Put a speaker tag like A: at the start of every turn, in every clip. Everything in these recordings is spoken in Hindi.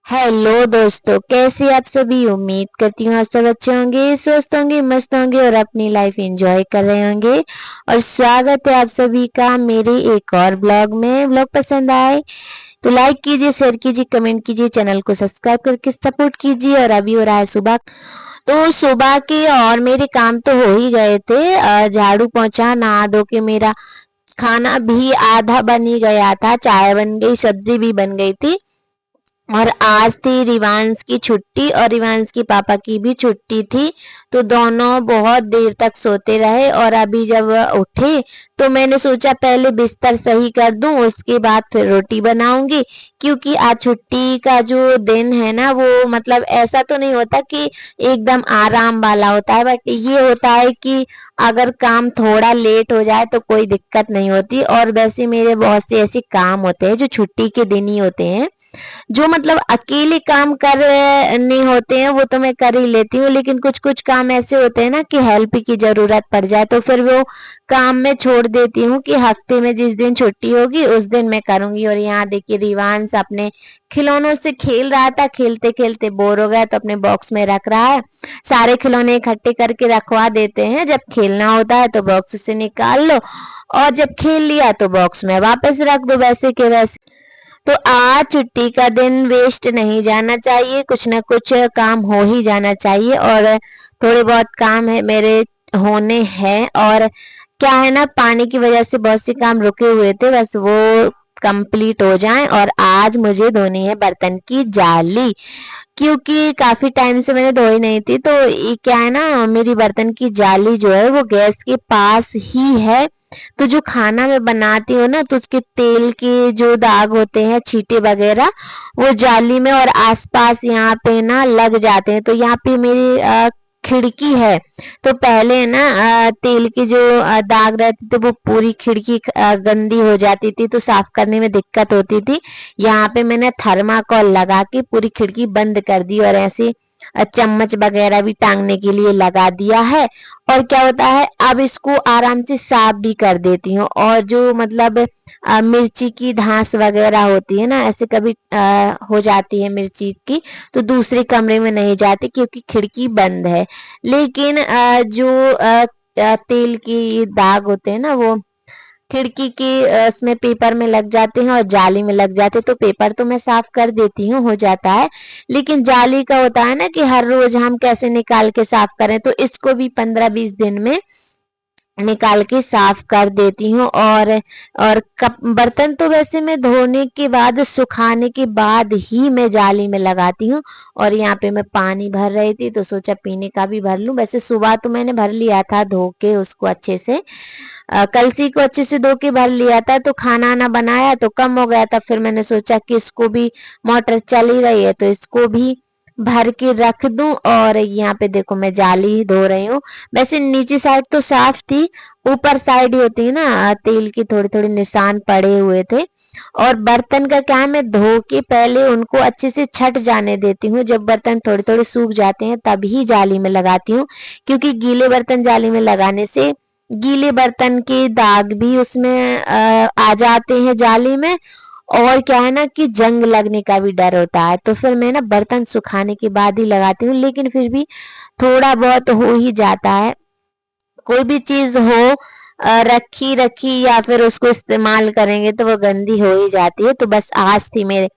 A: हेलो दोस्तों, कैसे आप सभी। उम्मीद करती हूँ आप सब अच्छे होंगे, स्वस्थ होंगे, मस्त होंगे और अपनी लाइफ एंजॉय कर रहे होंगे। और स्वागत है आप सभी का मेरे एक और ब्लॉग में। ब्लॉग पसंद आए तो लाइक कीजिए, शेयर कीजिए, कमेंट कीजिए, चैनल को सब्सक्राइब करके सपोर्ट कीजिए। और अभी हो रहा है सुबह, तो सुबह के और मेरे काम तो हो ही गए थे। झाड़ू पोंछा, नहा धो के मेरा खाना भी आधा बन ही गया था। चाय बन गई, सब्जी भी बन गई थी। और आज थी रिवांश की छुट्टी और रिवांश की पापा की भी छुट्टी थी। तो दोनों बहुत देर तक सोते रहे और अभी जब उठे तो मैंने सोचा पहले बिस्तर सही कर दूं, उसके बाद फिर रोटी बनाऊंगी। क्योंकि आज छुट्टी का जो दिन है ना, वो मतलब ऐसा तो नहीं होता कि एकदम आराम वाला होता है, बट ये होता है कि अगर काम थोड़ा लेट हो जाए तो कोई दिक्कत नहीं होती। और वैसे मेरे बहुत से ऐसे काम होते हैं जो छुट्टी के दिन ही होते हैं, जो मतलब अकेले काम करने होते हैं वो तो मैं कर ही लेती हूँ। लेकिन कुछ कुछ काम ऐसे होते हैं ना कि हेल्प की जरूरत पड़ जाए तो फिर वो काम मैं छोड़ देती हूँ कि हफ्ते में जिस दिन छुट्टी होगी उस दिन मैं करूंगी। और यहाँ देखिए रिवांश अपने खिलौनों से खेल रहा था, खेलते खेलते बोर हो गया तो अपने बॉक्स में रख रहा है। सारे खिलौने इकट्ठे करके रखवा देते हैं, जब खेलना होता है तो बॉक्स से निकाल लो और जब खेल लिया तो बॉक्स में वापस रख दो, वैसे के वैसे। तो आज छुट्टी का दिन वेस्ट नहीं जाना चाहिए, कुछ ना कुछ काम हो ही जाना चाहिए। और थोड़े बहुत काम है मेरे, होने हैं। और क्या है ना, पानी की वजह से बहुत से काम रुके हुए थे, बस वो कंप्लीट हो जाएं। और आज मुझे धोनी है बर्तन की जाली, क्योंकि काफी टाइम से मैंने धोई नहीं थी। तो ये क्या है ना, मेरी बर्तन की जाली जो है वो गैस के पास ही है। तो जो खाना मैं बनाती हूँ ना, तो उसके तेल के जो दाग होते हैं, छींटे वगैरह, वो जाली में और आसपास यहाँ पे ना लग जाते हैं। तो यहाँ पे मेरी खिड़की है, तो पहले ना तेल की जो दाग रहती थी वो पूरी खिड़की गंदी हो जाती थी, तो साफ करने में दिक्कत होती थी। यहाँ पे मैंने थर्माकोल लगा के पूरी खिड़की बंद कर दी और ऐसे चम्मच वगैरह भी टांगने के लिए लगा दिया है। और क्या होता है, अब इसको आराम से साफ भी कर देती हूँ। और जो मतलब मिर्ची की धांस वगैरह होती है ना, ऐसे कभी हो जाती है मिर्ची की, तो दूसरे कमरे में नहीं जाती क्योंकि खिड़की बंद है। लेकिन जो तेल की दाग होते हैं ना, वो खिड़की की उसमें पेपर में लग जाते हैं और जाली में लग जाते हैं। तो पेपर तो मैं साफ कर देती हूँ, हो जाता है। लेकिन जाली का होता है ना कि हर रोज हम कैसे निकाल के साफ करें, तो इसको भी 15-20 दिन में निकाल के साफ कर देती हूँ। और कप बर्तन तो वैसे मैं धोने के बाद, सुखाने के बाद ही मैं जाली में लगाती हूँ। और यहाँ पे मैं पानी भर रही थी तो सोचा पीने का भी भर लूं। वैसे सुबह तो मैंने भर लिया था धो के उसको अच्छे से, कलसी को अच्छे से धो के भर लिया था। तो खाना ना बनाया तो कम हो गया था, फिर मैंने सोचा कि इसको भी, मोटर चल ही रही है तो इसको भी भर के रख दूं। और यहाँ पे देखो मैं जाली ही धो रही हूँ। वैसे नीचे साइड तो साफ थी, ऊपर साइड ही होती है ना, तेल की थोड़ी थोड़ी निशान पड़े हुए थे। और बर्तन का क्या है, मैं धो के पहले उनको अच्छे से छट जाने देती हूँ। जब बर्तन थोड़े थोड़े सूख जाते हैं तभी जाली में लगाती हूँ, क्योंकि गीले बर्तन जाली में लगाने से गीले बर्तन के दाग भी उसमें आ जाते हैं जाली में। और क्या है ना कि जंग लगने का भी डर होता है, तो फिर मैं ना बर्तन सुखाने के बाद ही लगाती हूँ। लेकिन फिर भी थोड़ा बहुत हो ही जाता है। कोई भी चीज हो, रखी रखी या फिर उसको इस्तेमाल करेंगे तो वो गंदी हो ही जाती है। तो बस आज थी मेरे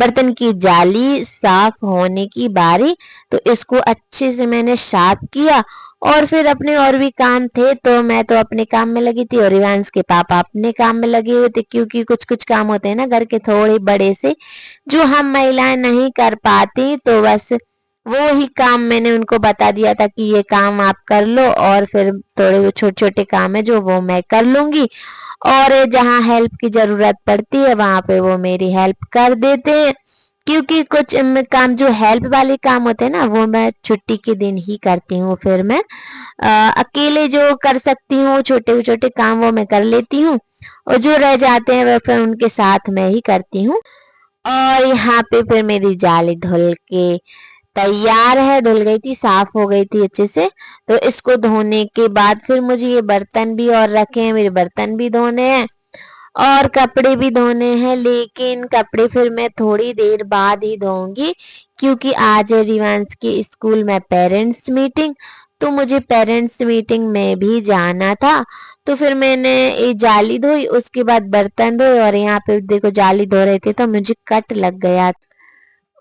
A: बर्तन की जाली साफ होने की बारी, तो इसको अच्छे से मैंने साफ किया। और फिर अपने और भी काम थे तो मैं तो अपने काम में लगी थी और रिवांश के पापा अपने काम में लगे हुए थे, क्योंकि कुछ कुछ काम होते हैं ना घर के थोड़े बड़े से, जो हम महिलाएं नहीं कर पाती। तो बस वो ही काम मैंने उनको बता दिया था कि ये काम आप कर लो, और फिर थोड़े वो छोटे छोटे काम है जो वो मैं कर लूंगी। और जहाँ हेल्प की जरूरत पड़ती है वहां पे वो मेरी हेल्प कर देते हैं, क्योंकि कुछ काम जो हेल्प वाले काम होते हैं ना वो मैं छुट्टी के दिन ही करती हूँ। फिर मैं अकेले जो कर सकती हूँ छोटे छोटे काम वो मैं कर लेती हूँ, और जो रह जाते हैं वह फिर उनके साथ मैं ही करती हूँ। और यहाँ पे फिर मेरी जाली धुल के तैयार है, धुल गई थी, साफ हो गई थी अच्छे से। तो इसको धोने के बाद फिर मुझे ये बर्तन भी और रखे हैं, मेरे बर्तन भी धोने हैं। और कपड़े भी धोने हैं, लेकिन कपड़े फिर मैं थोड़ी देर बाद ही धोऊंगी, क्योंकि आज है रिवांश के स्कूल में पेरेंट्स मीटिंग। तो मुझे पेरेंट्स मीटिंग में भी जाना था। तो फिर मैंने ये जाली धोई, उसके बाद बर्तन धोए, और यहाँ पे देखो जाली धो रहे थे तो मुझे कट लग गया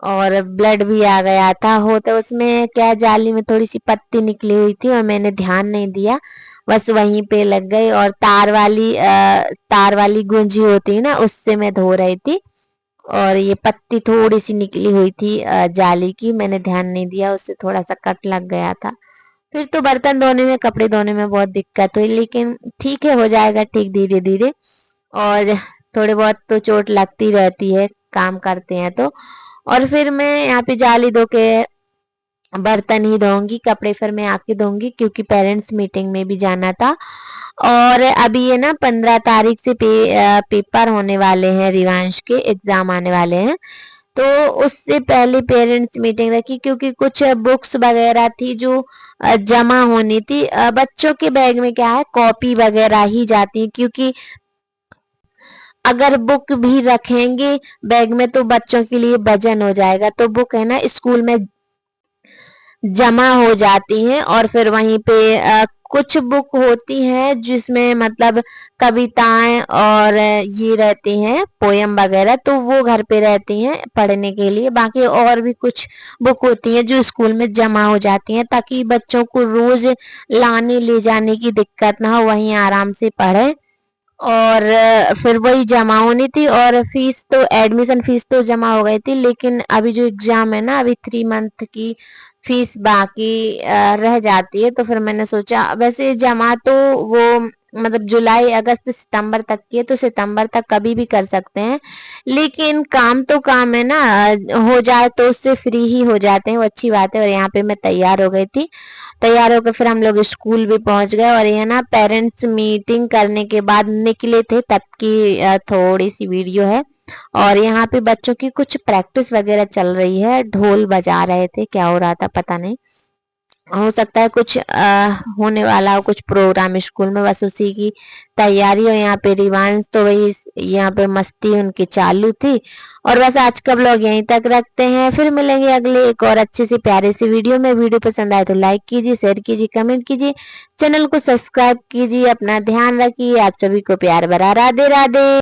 A: और ब्लड भी आ गया था। हो तो उसमें क्या, जाली में थोड़ी सी पत्ती निकली हुई थी और मैंने ध्यान नहीं दिया, बस वहीं पे लग गई। और तार वाली गुंजी होती है ना, उससे मैं धो रही थी और ये पत्ती थोड़ी सी निकली हुई थी जाली की, मैंने ध्यान नहीं दिया, उससे थोड़ा सा कट लग गया था। फिर तो बर्तन धोने में, कपड़े धोने में बहुत दिक्कत हुई, लेकिन ठीक है, हो जाएगा ठीक धीरे धीरे। और थोड़े बहुत तो चोट लगती रहती है, काम करते हैं तो। और फिर मैं यहाँ पे जाली धो के बर्तन ही धोऊंगी, कपड़े फिर मैं आके धोऊंगी, क्योंकि पेरेंट्स मीटिंग में भी जाना था। और अभी ये ना 15 तारीख से पेपर होने वाले हैं, रिवांश के एग्जाम आने वाले हैं। तो उससे पहले पेरेंट्स मीटिंग रखी, क्योंकि कुछ बुक्स वगैरह थी जो जमा होनी थी। बच्चों के बैग में क्या है, कॉपी वगैरह ही जाती है, क्योंकि अगर बुक भी रखेंगे बैग में तो बच्चों के लिए वजन हो जाएगा। तो बुक है ना स्कूल में जमा हो जाती हैं, और फिर वहीं पे कुछ बुक होती हैं जिसमें मतलब कविताएं और ये रहती हैं, पोयम वगैरह, तो वो घर पे रहती हैं पढ़ने के लिए। बाकी और भी कुछ बुक होती हैं जो स्कूल में जमा हो जाती हैं, ताकि बच्चों को रोज लाने ले जाने की दिक्कत ना हो, वहीं आराम से पढ़े। और फिर वही जमा होनी थी, और फीस तो, एडमिशन फीस तो जमा हो गई थी, लेकिन अभी जो एग्जाम है ना, अभी 3 मंथ की फीस बाकी रह जाती है। तो फिर मैंने सोचा, वैसे जमा तो वो मतलब जुलाई अगस्त सितंबर तक की है, तो सितंबर तक कभी भी कर सकते हैं, लेकिन काम तो काम है ना, हो जाए तो उससे फ्री ही हो जाते हैं, वो अच्छी बात है। और यहाँ पे मैं तैयार हो गई थी, तैयार होकर फिर हम लोग स्कूल भी पहुंच गए, और ये ना पेरेंट्स मीटिंग करने के बाद निकले थे तब की थोड़ी सी वीडियो है। और यहाँ पे बच्चों की कुछ प्रैक्टिस वगैरह चल रही है, ढोल बजा रहे थे, क्या हो रहा था पता नहीं, हो सकता है कुछ होने वाला हो कुछ प्रोग्राम स्कूल में, बस उसी की तैयारी हो। यहाँ पे रिवांश तो वही, यहाँ पे मस्ती उनकी चालू थी। और बस आज का ब्लॉग यहीं तक रखते हैं, फिर मिलेंगे अगले एक और अच्छे से प्यारे से वीडियो में। वीडियो पसंद आए तो लाइक कीजिए, शेयर कीजिए, कमेंट कीजिए, चैनल को सब्सक्राइब कीजिए। अपना ध्यान रखिए, आप सभी को प्यार भरा राधे राधे।